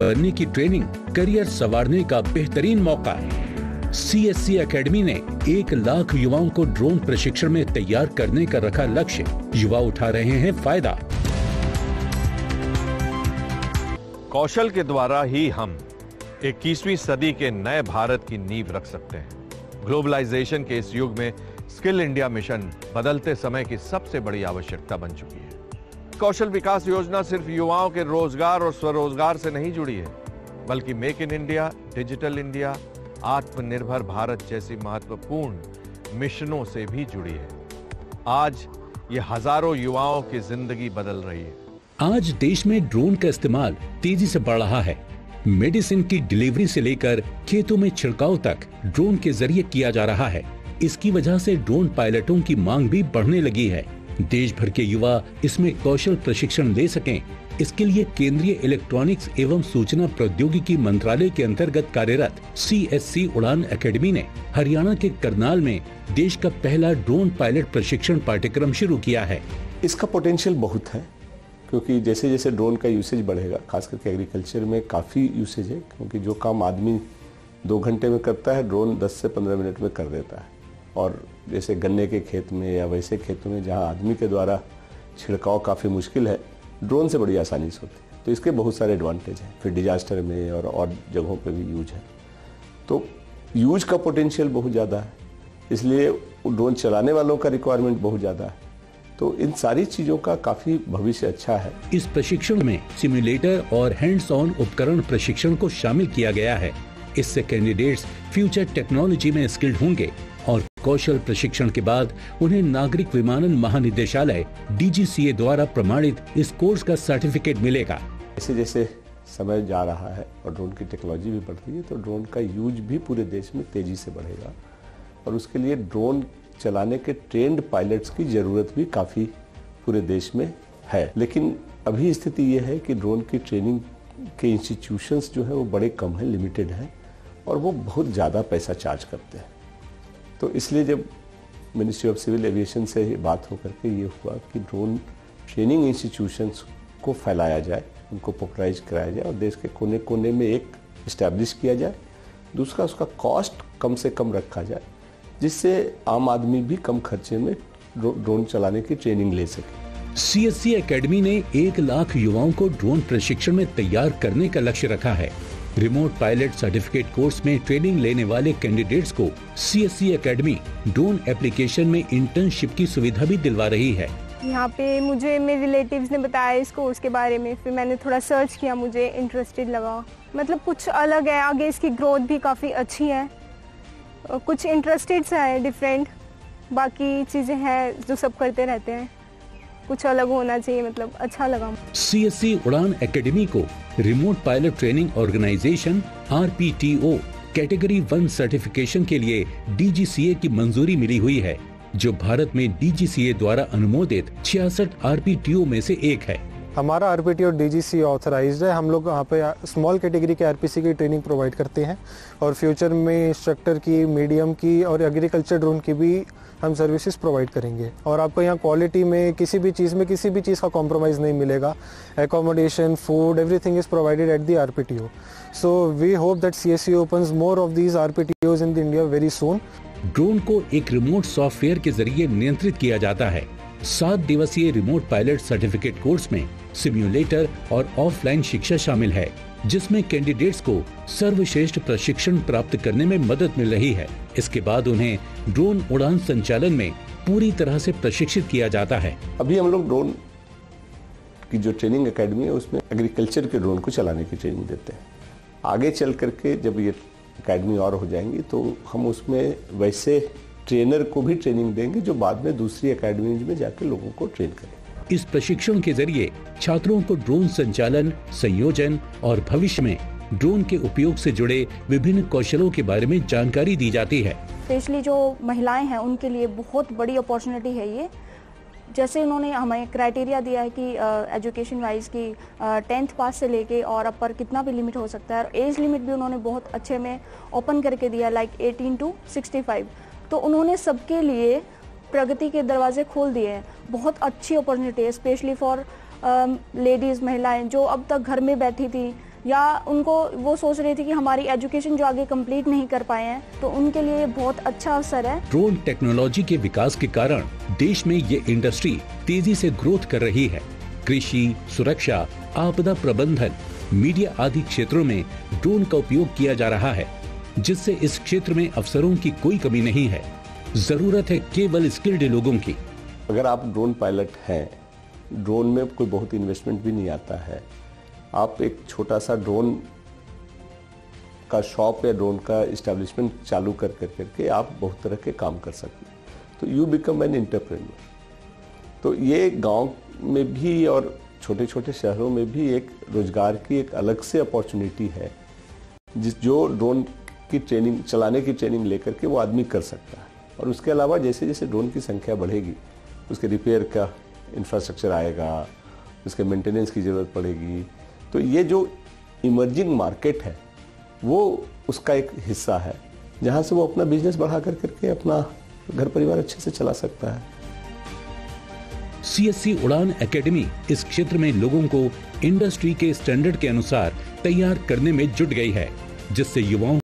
बनने की training career संवारने का बेहतरीन मौका। CSC एकेडमी ने 1 लाख युवाओं को ड्रोन प्रशिक्षण में तैयार करने का रखा लक्ष्य। युवा उठा रहे हैं फायदा। कौशल के द्वारा ही हम 21वीं सदी के नए भारत की नींव रख सकते हैं। ग्लोबलाइजेशन के इस युग में स्किल इंडिया मिशन बदलते समय की सबसे बड़ी आवश्यकता बन चुकी है। कौशल विकास योजना सिर्फ युवाओं के रोजगार और स्वरोजगार से नहीं जुड़ी है, बल्कि make in India, digital India, आत्मनिर्भर भारत जैसी महत्वपूर्ण मिशनों से भी जुड़ी है। आज ये हजारों युवाओं की जिंदगी बदल रही है। आज देश में ड्रोन का इस्तेमाल तेजी से बढ़ रहा है। मेडिसिन की डिलीवरी से लेकर खेतों में छिड़काव तक ड्रोन के जरिए किया जा रहा है। इसकी वजह से ड्रोन पायलटों की मांग भी बढ़ने लगी है। देश भर के युवा इसमें कौशल प्रशिक्षण ले सकें, इसके लिए केंद्रीय इलेक्ट्रॉनिक्स एवं सूचना प्रौद्योगिकी मंत्रालय के अंतर्गत कार्यरत CSC उड़ान एकेडमी ने हरियाणा के करनाल में देश का पहला ड्रोन पायलट प्रशिक्षण पाठ्यक्रम शुरू किया है। इसका पोटेंशियल बहुत है, क्योंकि जैसे जैसे ड्रोन का यूसेज बढ़ेगा, खास करके एग्रीकल्चर में काफ़ी यूसेज है, क्योंकि जो काम आदमी 2 घंटे में करता है, ड्रोन 10 से 15 मिनट में कर देता है। और जैसे गन्ने के खेत में या वैसे खेतों में जहां आदमी के द्वारा छिड़काव काफ़ी मुश्किल है, ड्रोन से बड़ी आसानी से होती है। तो इसके बहुत सारे एडवांटेज हैं। फिर डिजास्टर में और जगहों पे भी यूज है, तो यूज का पोटेंशियल बहुत ज़्यादा है, इसलिए ड्रोन चलाने वालों का रिक्वायरमेंट बहुत ज़्यादा है। तो इन सारी चीज़ों का काफ़ी भविष्य अच्छा है। इस प्रशिक्षण में सिम्युलेटर और हैंड्स ऑन उपकरण प्रशिक्षण को शामिल किया गया है। इससे कैंडिडेट्स फ्यूचर टेक्नोलॉजी में स्किल्ड होंगे और कौशल प्रशिक्षण के बाद उन्हें नागरिक विमानन महानिदेशालय DGCA द्वारा प्रमाणित इस कोर्स का सर्टिफिकेट मिलेगा। जैसे जैसे समय जा रहा है और ड्रोन की टेक्नोलॉजी भी बढ़ रही है, तो ड्रोन का यूज भी पूरे देश में तेजी से बढ़ेगा और उसके लिए ड्रोन चलाने के ट्रेंड पायलट्स की ज़रूरत भी काफ़ी पूरे देश में है। लेकिन अभी स्थिति ये है कि ड्रोन की ट्रेनिंग के इंस्टीट्यूशंस जो है वो बड़े कम हैं, लिमिटेड हैं, और वो बहुत ज़्यादा पैसा चार्ज करते हैं। तो इसलिए जब मिनिस्ट्री ऑफ सिविल एविएशन से बात होकर के ये हुआ कि ड्रोन ट्रेनिंग इंस्टीट्यूशंस को फैलाया जाए, उनको पॉपुलराइज कराया जाए और देश के कोने कोने में एक इस्टेब्लिश किया जाए। दूसरा, उसका कॉस्ट कम से कम रखा जाए, जिससे आम आदमी भी कम खर्चे में ड्रोन चलाने की ट्रेनिंग ले सके। CSC एकेडमी ने 1 लाख युवाओं को ड्रोन प्रशिक्षण में तैयार करने का लक्ष्य रखा है। रिमोट पायलट सर्टिफिकेट कोर्स में ट्रेनिंग लेने वाले कैंडिडेट्स को CSC एकेडमी ड्रोन एप्लीकेशन में इंटर्नशिप की सुविधा भी दिलवा रही है। यहाँ पे मुझे मेरे रिलेटिव्स ने बताया इस कोर्स के बारे में, फिर मैंने थोड़ा सर्च किया, मुझे इंटरेस्टेड लगा। मतलब कुछ अलग है, आगे इसकी ग्रोथ भी काफ़ी अच्छी है, कुछ इंटरेस्टेड सा है, डिफरेंट। बाकी चीज़ें हैं जो सब करते रहते हैं, कुछ अलग होना चाहिए, मतलब अच्छा लगा। CSC उड़ान एकेडमी को remote pilot training organisation RPTO category 1 certification के लिए DGCA की मंजूरी मिली हुई है, जो भारत में DGCA द्वारा अनुमोदित 66 RPTO में से एक है। हमारा RPTO DGCA ऑथराइज्ड है। हम लोग यहाँ पे स्मॉल कैटेगरी के RPC की ट्रेनिंग प्रोवाइड करते हैं और फ्यूचर में इंस्ट्रक्टर की, मीडियम की और एग्रीकल्चर ड्रोन की भी हम सर्विसेज प्रोवाइड करेंगे। और आपको यहाँ क्वालिटी में किसी भी चीज़ का कॉम्प्रोमाइज़ नहीं मिलेगा। Accommodation, food, everything is provided at the RPTO। So we hope that CSC opens more of these RPTOs in India very soon. Drone को एक रिमोट सॉफ्टवेयर के जरिए नियंत्रित किया जाता है। 7 दिवसीय रिमोट पायलट सर्टिफिकेट कोर्स में सिम्युलेटर और ऑफलाइन शिक्षा शामिल है, जिसमें कैंडिडेट्स को सर्वश्रेष्ठ प्रशिक्षण प्राप्त करने में मदद मिल रही है। इसके बाद उन्हें ड्रोन उड़ान संचालन में पूरी तरह से प्रशिक्षित किया जाता है। अभी हम लोग ड्रोन की जो ट्रेनिंग एकेडमी है उसमें एग्रीकल्चर के ड्रोन को चलाने की ट्रेनिंग देते हैं। आगे चल करके जब ये एकेडमी और हो जाएंगी तो हम उसमें वैसे ट्रेनर को भी ट्रेनिंग देंगे जो बाद में दूसरी एकेडमी में जाकर लोगों को ट्रेन करेंगे। इस प्रशिक्षण के जरिए छात्रों को ड्रोन संचालन, संयोजन और भविष्य में ड्रोन के उपयोग से जुड़े विभिन्न कौशलों के बारे में जानकारी दी जाती है। स्पेशली जो महिलाएं हैं उनके लिए बहुत बड़ी अपॉर्चुनिटी है ये। जैसे उन्होंने हमें क्राइटेरिया दिया है कि एजुकेशन वाइज की 10th पास से लेके और अपर कितना भी लिमिट हो सकता है। एज लिमिट भी उन्होंने बहुत अच्छे में ओपन करके दिया, लाइक 18 to 65। तो उन्होंने सबके लिए प्रगति के दरवाजे खोल दिए हैं। बहुत अच्छी अपॉर्चुनिटी है स्पेशली फॉर लेडीज़, महिलाएं जो अब तक घर में बैठी थी, या उनको वो सोच रहे थे कि हमारी एजुकेशन जो आगे कंप्लीट नहीं कर पाए हैं, तो उनके लिए बहुत अच्छा अवसर है। ड्रोन टेक्नोलॉजी के विकास के कारण देश में ये इंडस्ट्री तेजी से ग्रोथ कर रही है। कृषि, सुरक्षा, आपदा प्रबंधन, मीडिया आदि क्षेत्रों में ड्रोन का उपयोग किया जा रहा है, जिससे इस क्षेत्र में अवसरों की कोई कमी नहीं है। जरूरत है केवल स्किल्ड लोगों की। अगर आप ड्रोन पायलट हैं, ड्रोन में कोई बहुत इन्वेस्टमेंट भी नहीं आता है, आप एक छोटा सा ड्रोन का शॉप या ड्रोन का इस्टेब्लिशमेंट चालू कर करके आप बहुत तरह के काम कर सकते हैं, तो यू बिकम एन एंटरप्रेन्योर। तो ये गांव में भी और छोटे छोटे शहरों में भी एक रोजगार की एक अलग से अपॉर्चुनिटी है, जो ड्रोन की ट्रेनिंग, चलाने की ट्रेनिंग लेकर के वो आदमी कर सकता है। और उसके अलावा जैसे जैसे ड्रोन की संख्या बढ़ेगी, उसके रिपेयर का इंफ्रास्ट्रक्चर आएगा, उसके मेंटेनेंस की ज़रूरत पड़ेगी, तो ये जो इमर्जिंग मार्केट है वो उसका एक हिस्सा है, जहाँ से वो अपना बिजनेस बढ़ा करके अपना घर परिवार अच्छे से चला सकता है। CSC उड़ान एकेडमी इस क्षेत्र में लोगों को इंडस्ट्री के स्टैंडर्ड के अनुसार तैयार करने में जुट गई है, जिससे युवाओं